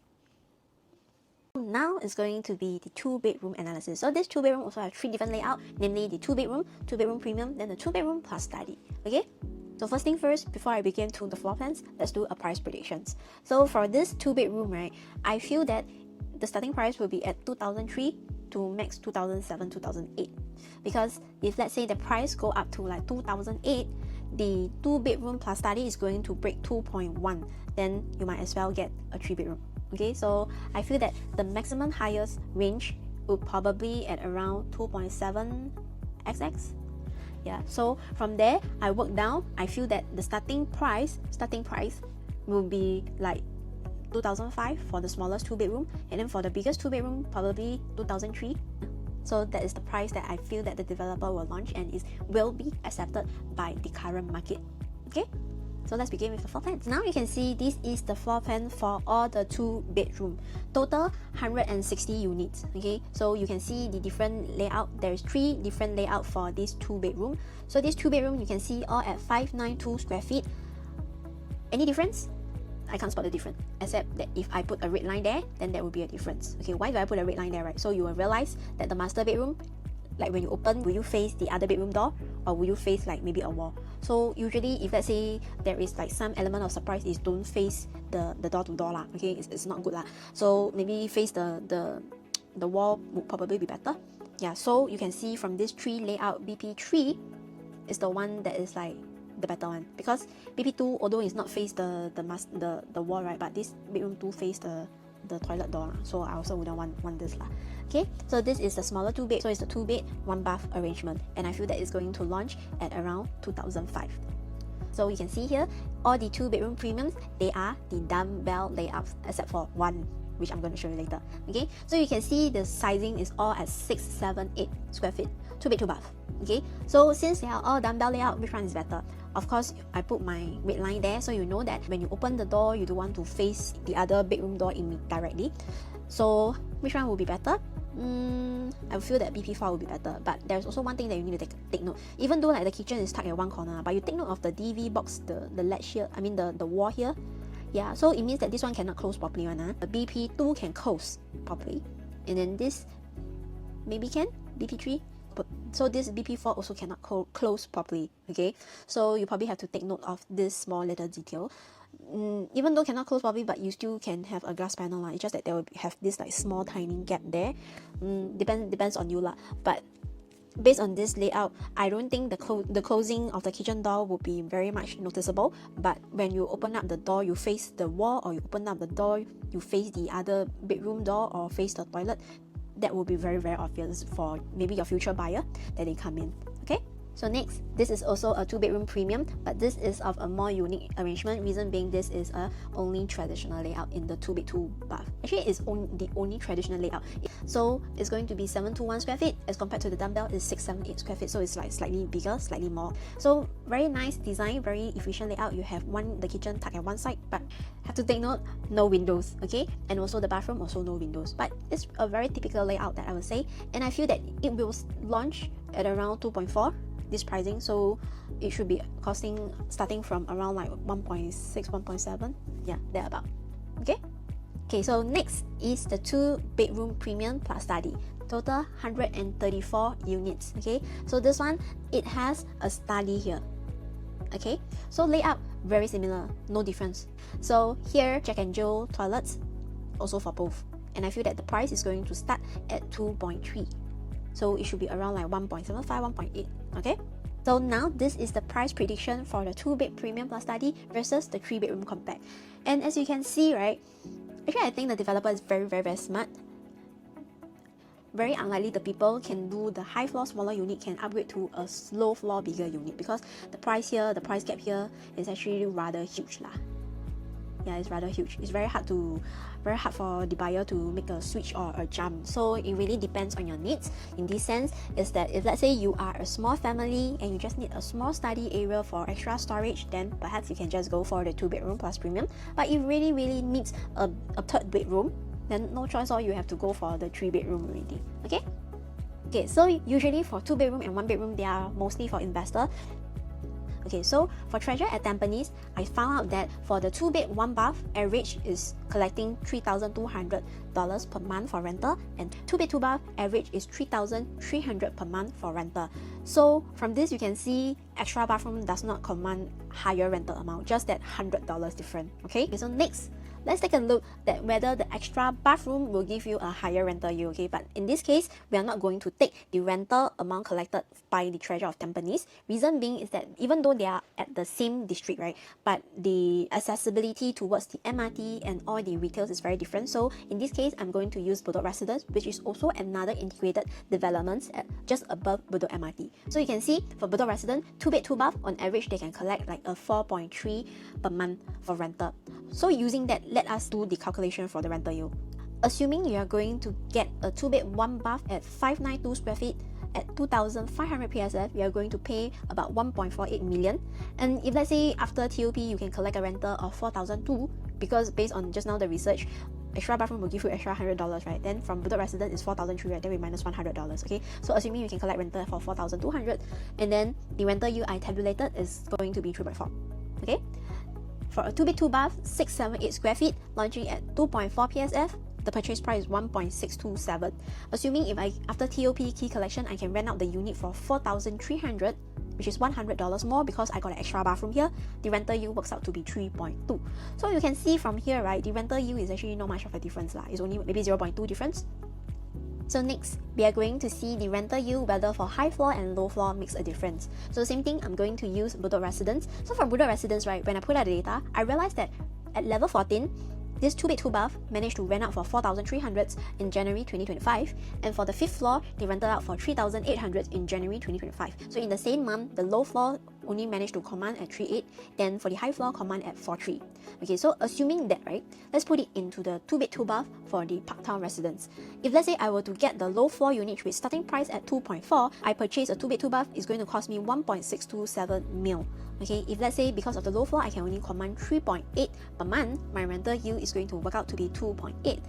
now it's going to be the 2-bedroom analysis. So this 2-bedroom also have 3 different layout, namely the 2-bedroom, 2-bedroom premium, then the 2-bedroom plus study. Okay, so first thing first, before I begin to the floor plans, let's do a price predictions. So for this 2-bedroom, right, I feel that the starting price will be at 2003 to max 2007, 2008. Because if let's say the price go up to like 2008, the 2-bedroom plus study is going to break 2.1, then you might as well get a 3-bedroom. Okay, so I feel that the maximum highest range would probably at around 2.7 XX. Yeah, so from there I work down. I feel that the starting price will be like 2005 for the smallest 2-bedroom, and then for the biggest 2-bedroom probably 2003. So that is the price that I feel that the developer will launch and will be accepted by the current market. Okay, so let's begin with the floor plans. Now you can see this is the floor plan for all the 2-bedroom. Total 160 units. Okay, so you can see the different layout. There is 3 different layout for this 2-bedroom. So this 2-bedroom you can see all at 592 square feet. Any difference? I can't spot the difference, except that if I put a red line there, then there will be a difference. Okay, why do I put a red line there, right? So you will realize that the master bedroom, like when you open, will you face the other bedroom door or will you face like maybe a wall? So usually if let's say there is like some element of surprise, is don't face the door to door okay, it's not good So maybe face the wall would probably be better. Yeah, so you can see from this 3 layout, BP3 is the one that is like the better one, because BP2, although it's not face the wall, right, but this bedroom 2 face the toilet door, so I also wouldn't want this Okay, so this is the smaller 2-bed, so it's the 2-bed 1-bath arrangement, and I feel that it's going to launch at around 2005. So you can see here all the 2-bedroom premiums, they are the dumbbell layouts except for one, which I'm going to show you later. Okay, so you can see the sizing is all at 6, 7, 8 square feet. 2 bed 2 bath. Okay, so since they are all dumbbell layout, which one is better? Of course, I put my red line there so you know that when you open the door, you don't want to face the other bedroom door directly. So which one will be better? I feel that BP4 will be better, but there's also one thing that you need to take note. Even though like the kitchen is tucked at one corner, but you take note of the DV box, the ledge here, I mean the wall here. Yeah, so it means that this one cannot close properly. The BP2 can close properly, and then this maybe can, BP3. But so this BP4 also cannot close properly. Okay, so you probably have to take note of this small little detail. Even though cannot close properly, but you still can have a glass panel. It's just that there will have this like small tiny gap there. Depends on you lah. But based on this layout, I don't think the closing of the kitchen door will be very much noticeable. But when you open up the door, you face the wall, or you open up the door, you face the other bedroom door or face the toilet, that will be very, very obvious for maybe your future buyer that they come in. Okay, so next, this is also a 2-bedroom premium, but this is of a more unique arrangement. Reason being, this is a only traditional layout in the 2 bed 2 bath. Actually, it's the only traditional layout. So it's going to be 721 square feet as compared to the dumbbell is 678 square feet. So it's like slightly bigger, slightly more. So very nice design, very efficient layout. You have the kitchen tucked at one side, but have to take note, no windows. Okay, and also the bathroom also no windows. But it's a very typical layout that I would say, and I feel that it will launch at around 2.4. this pricing, so it should be costing starting from around like 1.6, 1.7, yeah, thereabout. Okay, so next is the 2-bedroom premium plus study, total 134 units. Okay, so this one, it has a study here. Okay, so layout very similar, no difference. So here, Jack and Jill toilets also for both, and I feel that the price is going to start at 2.3, so it should be around like 1.75, 1.8. Okay, so now this is the price prediction for the 2-bed premium plus study versus the 3-bedroom compact. And as you can see, right, actually I think the developer is very, very, very smart. Very unlikely the people can do the high floor smaller unit can upgrade to a low floor bigger unit, because the price gap here is actually rather huge lah. Yeah, it's rather huge. It's very hard for the buyer to make a switch or a jump. So it really depends on your needs. In this sense, is that if let's say you are a small family and you just need a small study area for extra storage, then perhaps you can just go for the 2-bedroom plus premium. But if really, really needs a 3rd bedroom, then no choice, or you have to go for the 3-bedroom already. Okay, so usually for 2-bedroom and 1-bedroom, they are mostly for investor. Okay, so for Treasure at Tampines, I found out that for the 2-bed 1-bath, average is collecting $3,200 per month for rental, and 2-bed 2-bath average is $3,300 per month for rental. So from this you can see extra bathroom does not command higher rental amount, just that $100 different. Okay, so next, let's take a look at whether the extra bathroom will give you a higher rental yield. Okay, but in this case, we are not going to take the rental amount collected by the Treasure of Tampines. Reason being is that even though they are at the same district, right, but the accessibility towards the MRT and all the retails is very different. So in this case, I'm going to use Bedok Residence, which is also another integrated development at just above Bedok MRT. So you can see for Bedok Residence, 2-bed 2-bath, on average they can collect like a 4.3 per month for rental. So using that, let us do the calculation for the rental yield. Assuming you are going to get a 2-bed 1-bath at 592 square feet at 2,500 PSF, you are going to pay about 1.48 million. And if let's say after TOP you can collect a rental of 4,002, because based on just now the research, extra bathroom will give you extra $100, right? Then from Bedok Residence is 4,300, then we minus $100. Okay, so assuming you can collect rental for 4,200, and then the rental yield I tabulated is going to be 3.4. Okay, for a 2-bed 2-bath, 678 square feet, launching at 2.4 PSF, the purchase price is 1.627. Assuming if after TOP key collection, I can rent out the unit for 4,300, which is $100 more because I got an extra bathroom here, the rental yield works out to be 3.2. So you can see from here, right, the rental yield is actually not much of a difference lah. It's only maybe 0.2 difference. So next, we are going to see the rental yield whether for high floor and low floor makes a difference. So same thing, I'm going to use Bedok Residence. So for Bedok Residence, right, when I put out the data, I realized that at level 14, this 2-bed 2-bath managed to rent out for 4,300 in January 2025, and for the 5th floor, they rented out for 3,800 in January 2025. So in the same month, the low floor only managed to command at 3.8, then for the high floor, command at 4.3. Okay, so assuming that, right, let's put it into the 2-bed 2-bath for the Parktown residence. If let's say I were to get the low floor unit with starting price at 2.4, I purchase a 2-bed 2-bath, is going to cost me 1.627 mil. Okay, if let's say because of the low floor, I can only command 3.8 per month, my rental yield is going to work out to be 2.8.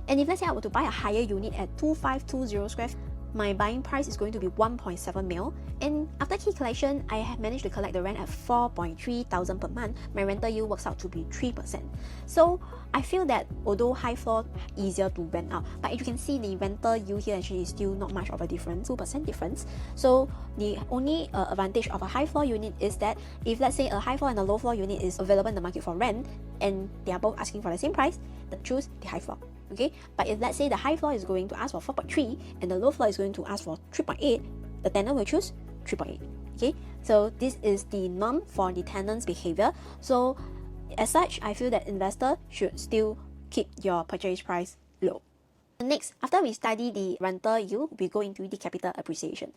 And if let's say I were to buy a higher unit at 2520 square feet, my buying price is going to be 1.7 mil, and after key collection, I have managed to collect the rent at 4.3 thousand per month. My rental yield works out to be 3%. So I feel that although high floor easier to rent out, but you can see the rental yield here actually is still not much of a difference, 2% difference. So the only advantage of a high floor unit is that if let's say a high floor and a low floor unit is available in the market for rent, and they are both asking for the same price, then choose the high floor. Okay, but if let's say the high floor is going to ask for 4.3 and the low floor is going to ask for 3.8, the tenant will choose 3.8. Okay, so this is the norm for the tenant's behavior. So as such, I feel that investor should still keep your purchase price low. Next, after we study the rental yield, we go into the capital appreciation.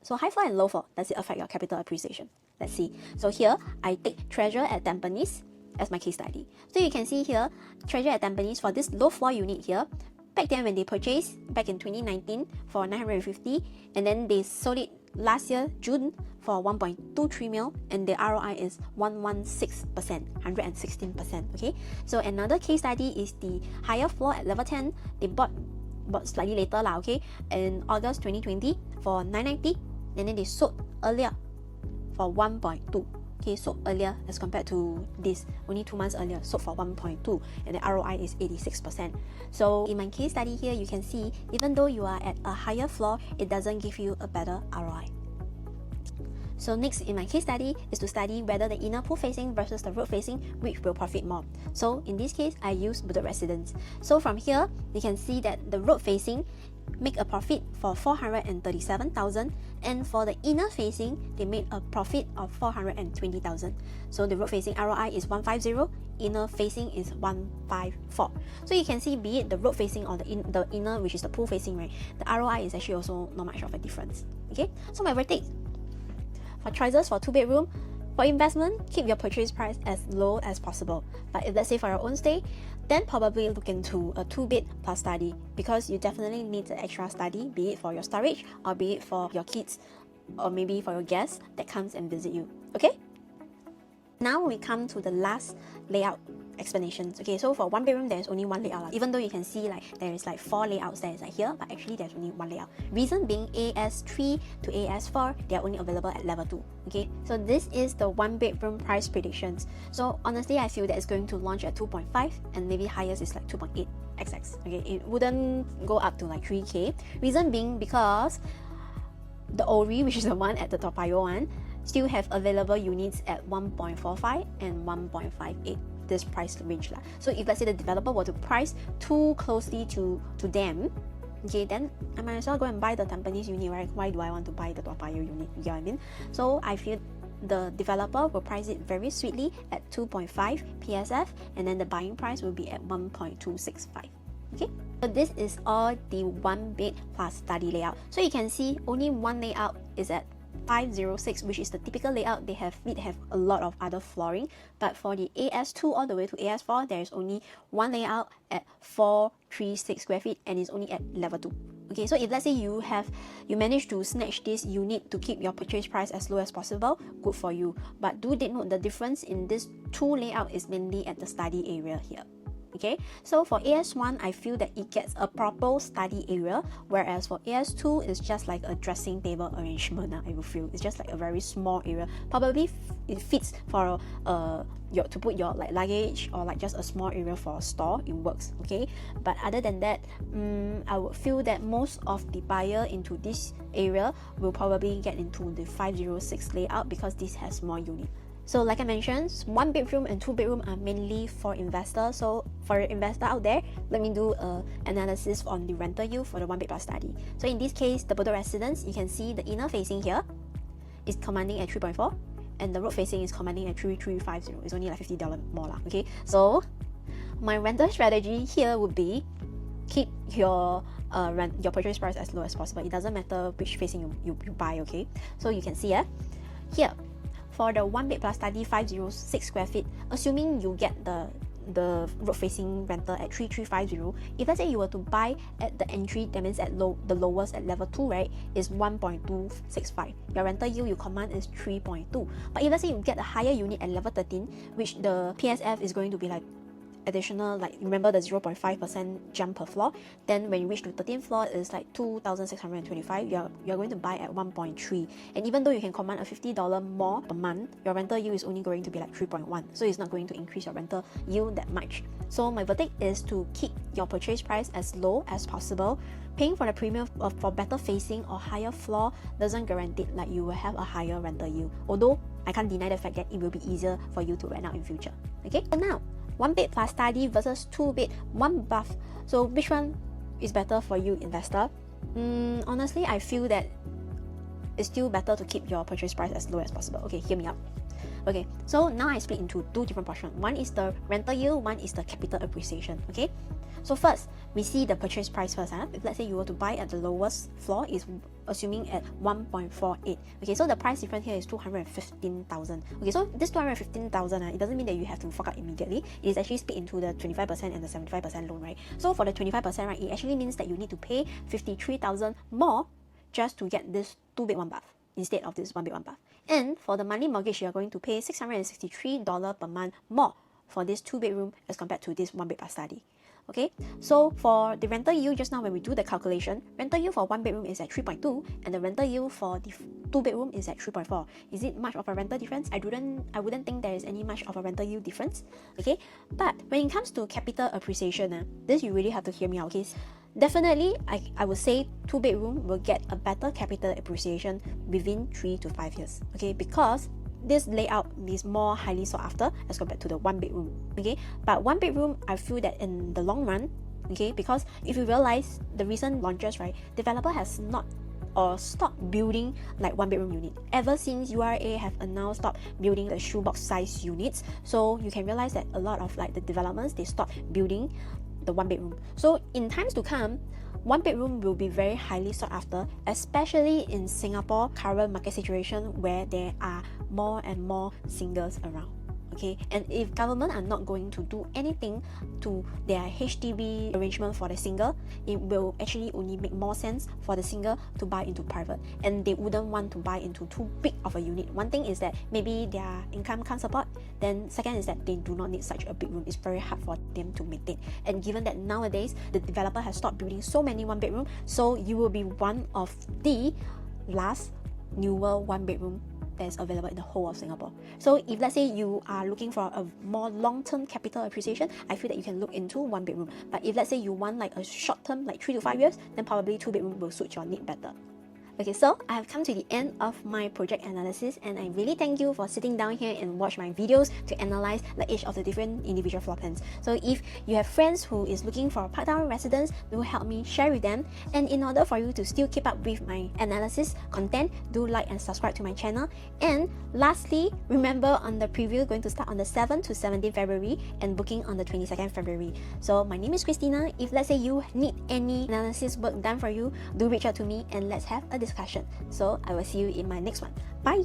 So high floor and low floor, does it affect your capital appreciation? Let's see. So here, I take Treasure at Tampines as my case study. So you can see here, Treasure at Tampines for this low floor unit here, back then when they purchased back in 2019 for 950, and then they sold it last year June for 1.23 mil, and the ROI is 116%, 116%. Okay, so another case study is the higher floor at level 10. They bought slightly later lah, okay, in August 2020 for 990, and then they sold earlier for 1.2. Okay, sold earlier as compared to this, only 2 months earlier, sold for 1.2, and the ROI is 86%. So in my case study here, you can see even though you are at a higher floor, it doesn't give you a better ROI. So next in my case study is to study whether the inner pool facing versus the road facing, which will profit more. So in this case, I use Bedok residence. So from here, you can see that the road facing make a profit for 437,000, and for the inner facing, they made a profit of 420,000. So the road facing ROI is 150, inner facing is 154. So you can see, be it the road facing or the inner, which is the pool facing, right, the ROI is actually also not much of a difference. Okay, so my verdict for choices for 2-bedroom, for investment, keep your purchase price as low as possible. But if let's say for your own stay, then probably look into a 2-bed plus study, because you definitely need the extra study, be it for your storage or be it for your kids or maybe for your guests that comes and visit you. Okay? Now we come to the last layout explanations. Okay, so for 1-bedroom, there's only one layout. Even though you can see like there is like 4 layouts that is like here, but actually there's only one layout. Reason being AS3 to AS4, they are only available at level 2. Okay, so this is the 1-bedroom price predictions. So honestly, I feel that it's going to launch at 2.5 and maybe highest is like 2.8 XX. Okay, it wouldn't go up to like 3K. Reason being because the Ori, which is the one at the Toa Payoh one, still have available units at 1.45 and 1.58. This price range lah. So if let's say the developer were to price too closely to them, okay, then I might as well go and buy the Tampines unit, right? Why do I want to buy the Toa Payoh unit? You get what I mean? So I feel the developer will price it very sweetly at 2.5 PSF, and then the buying price will be at 1.265. Okay, so this is all the 1-bed plus study layout. So you can see only one layout is at 506, which is the typical layout. They have a lot of other flooring, but for the AS2 all the way to AS4, there is only one layout at 436 square feet, and it's only at level 2. Okay, so if let's say you manage to snatch this unit to keep your purchase price as low as possible, good for you. But do take note, the difference in this 2 layout is mainly at the study area here. Okay, so for AS1, I feel that it gets a proper study area, whereas for AS2, it's just like a dressing table arrangement. I will feel it's just like a very small area. Probably it fits for to put your like luggage, or like just a small area for a store. It works. Okay, but other than that, I would feel that most of the buyer into this area will probably get into the 506 layout, because this has more units. So like I mentioned, 1-bedroom and 2-bedroom are mainly for investors. So for your investor out there, let me do an analysis on the rental yield for the 1-bed plus study. So in this case, the Bedok residence, you can see the inner facing here is commanding at 3.4, and the road facing is commanding at 3.350. It's only like $50 more lah. Okay, so my rental strategy here would be keep your purchase price as low as possible. It doesn't matter which facing you buy. Okay, so you can see here for the 1 bed plus study 506 square feet, assuming you get the road facing rental at 3350, if let's say you were to buy at the entry, that means at the lowest at level 2, right, is 1.265. Your rental yield you command is 3.2. But if let's say you get a higher unit at level 13, which the PSF is going to be like additional, like remember the 0.5% jump per floor, then when you reach to 13th floor it's like 2,625. You're going to buy at 1.3, and even though you can command a $50 more per month, your rental yield is only going to be like 3.1, so it's not going to increase your rental yield that much. So my verdict is to keep your purchase price as low as possible. Paying for the premium for better facing or higher floor doesn't guarantee like you will have a higher rental yield, although I can't deny the fact that it will be easier for you to rent out in future. Okay, so now 1 bed plus study versus 2 bed 1 bath. So which one is better for you, investor? Honestly, I feel that it's still better to keep your purchase price as low as possible. Okay, hear me out. Okay, so now I split into two different portions. One is the rental yield, one is the capital appreciation. Okay, so first we see the purchase price first. If let's say you were to buy at the lowest floor, is assuming at 1.48. Okay, so the price difference here is 215,000. Okay, so this 215,000, it doesn't mean that you have to fork out immediately. It is actually split into the 25% and the 75% loan, right? So for the 25%, right, it actually means that you need to pay 53,000 more just to get this 2 bed 1 bath instead of this 1 bed 1 bath. And for the monthly mortgage, you are going to pay $663 per month more for this 2 bedroom as compared to this 1 bed plus study. Okay, so for the rental yield, just now when we do the calculation, rental yield for 1 bedroom is at 3.2 and the rental yield for the 2 bedroom is at 3.4. Is it much of a rental difference? I wouldn't think there is any much of a rental yield difference. Okay, but when it comes to capital appreciation, this you really have to hear me out. Okay, definitely I would say 2 bedroom will get a better capital appreciation within 3 to 5 years. Okay, because this layout is more highly sought after as compared to the 1 bedroom. Okay, but 1 bedroom, I feel that in the long run, okay, because if you realize the recent launches, right, developer has not or stopped building like 1 bedroom unit ever since URA have announced stop building the shoebox size units. So you can realize that a lot of like the developments, they stop building the 1 bedroom. So in times to come, 1 bedroom will be very highly sought after, especially in Singapore current market situation where there are more and more singles around. Okay, and if government are not going to do anything to their HDB arrangement for the single, it will actually only make more sense for the single to buy into private, and they wouldn't want to buy into too big of a unit. One thing is that maybe their income can't support, then second is that they do not need such a big room. It's very hard for them to maintain, and given that nowadays the developer has stopped building so many 1 bedroom, so you will be one of the last newer 1 bedroom that is available in the whole of Singapore. So if let's say you are looking for a more long-term capital appreciation, I feel that you can look into 1 bedroom. But if let's say you want like a short-term, like 3 to 5 years, then probably 2 bedroom will suit your need better. Okay, so I have come to the end of my project analysis, and I really thank you for sitting down here and watch my videos to analyze like each of the different individual floor plans. So if you have friends who is looking for a Parktown residence, do help me share with them. And in order for you to still keep up with my analysis content, do like and subscribe to my channel. And lastly, remember on the preview going to start on the 7th to 17th February and booking on the 22nd February. So my name is Christina. If let's say you need any analysis work done for you, do reach out to me and let's have a discussion. So I will see you in my next one. Bye!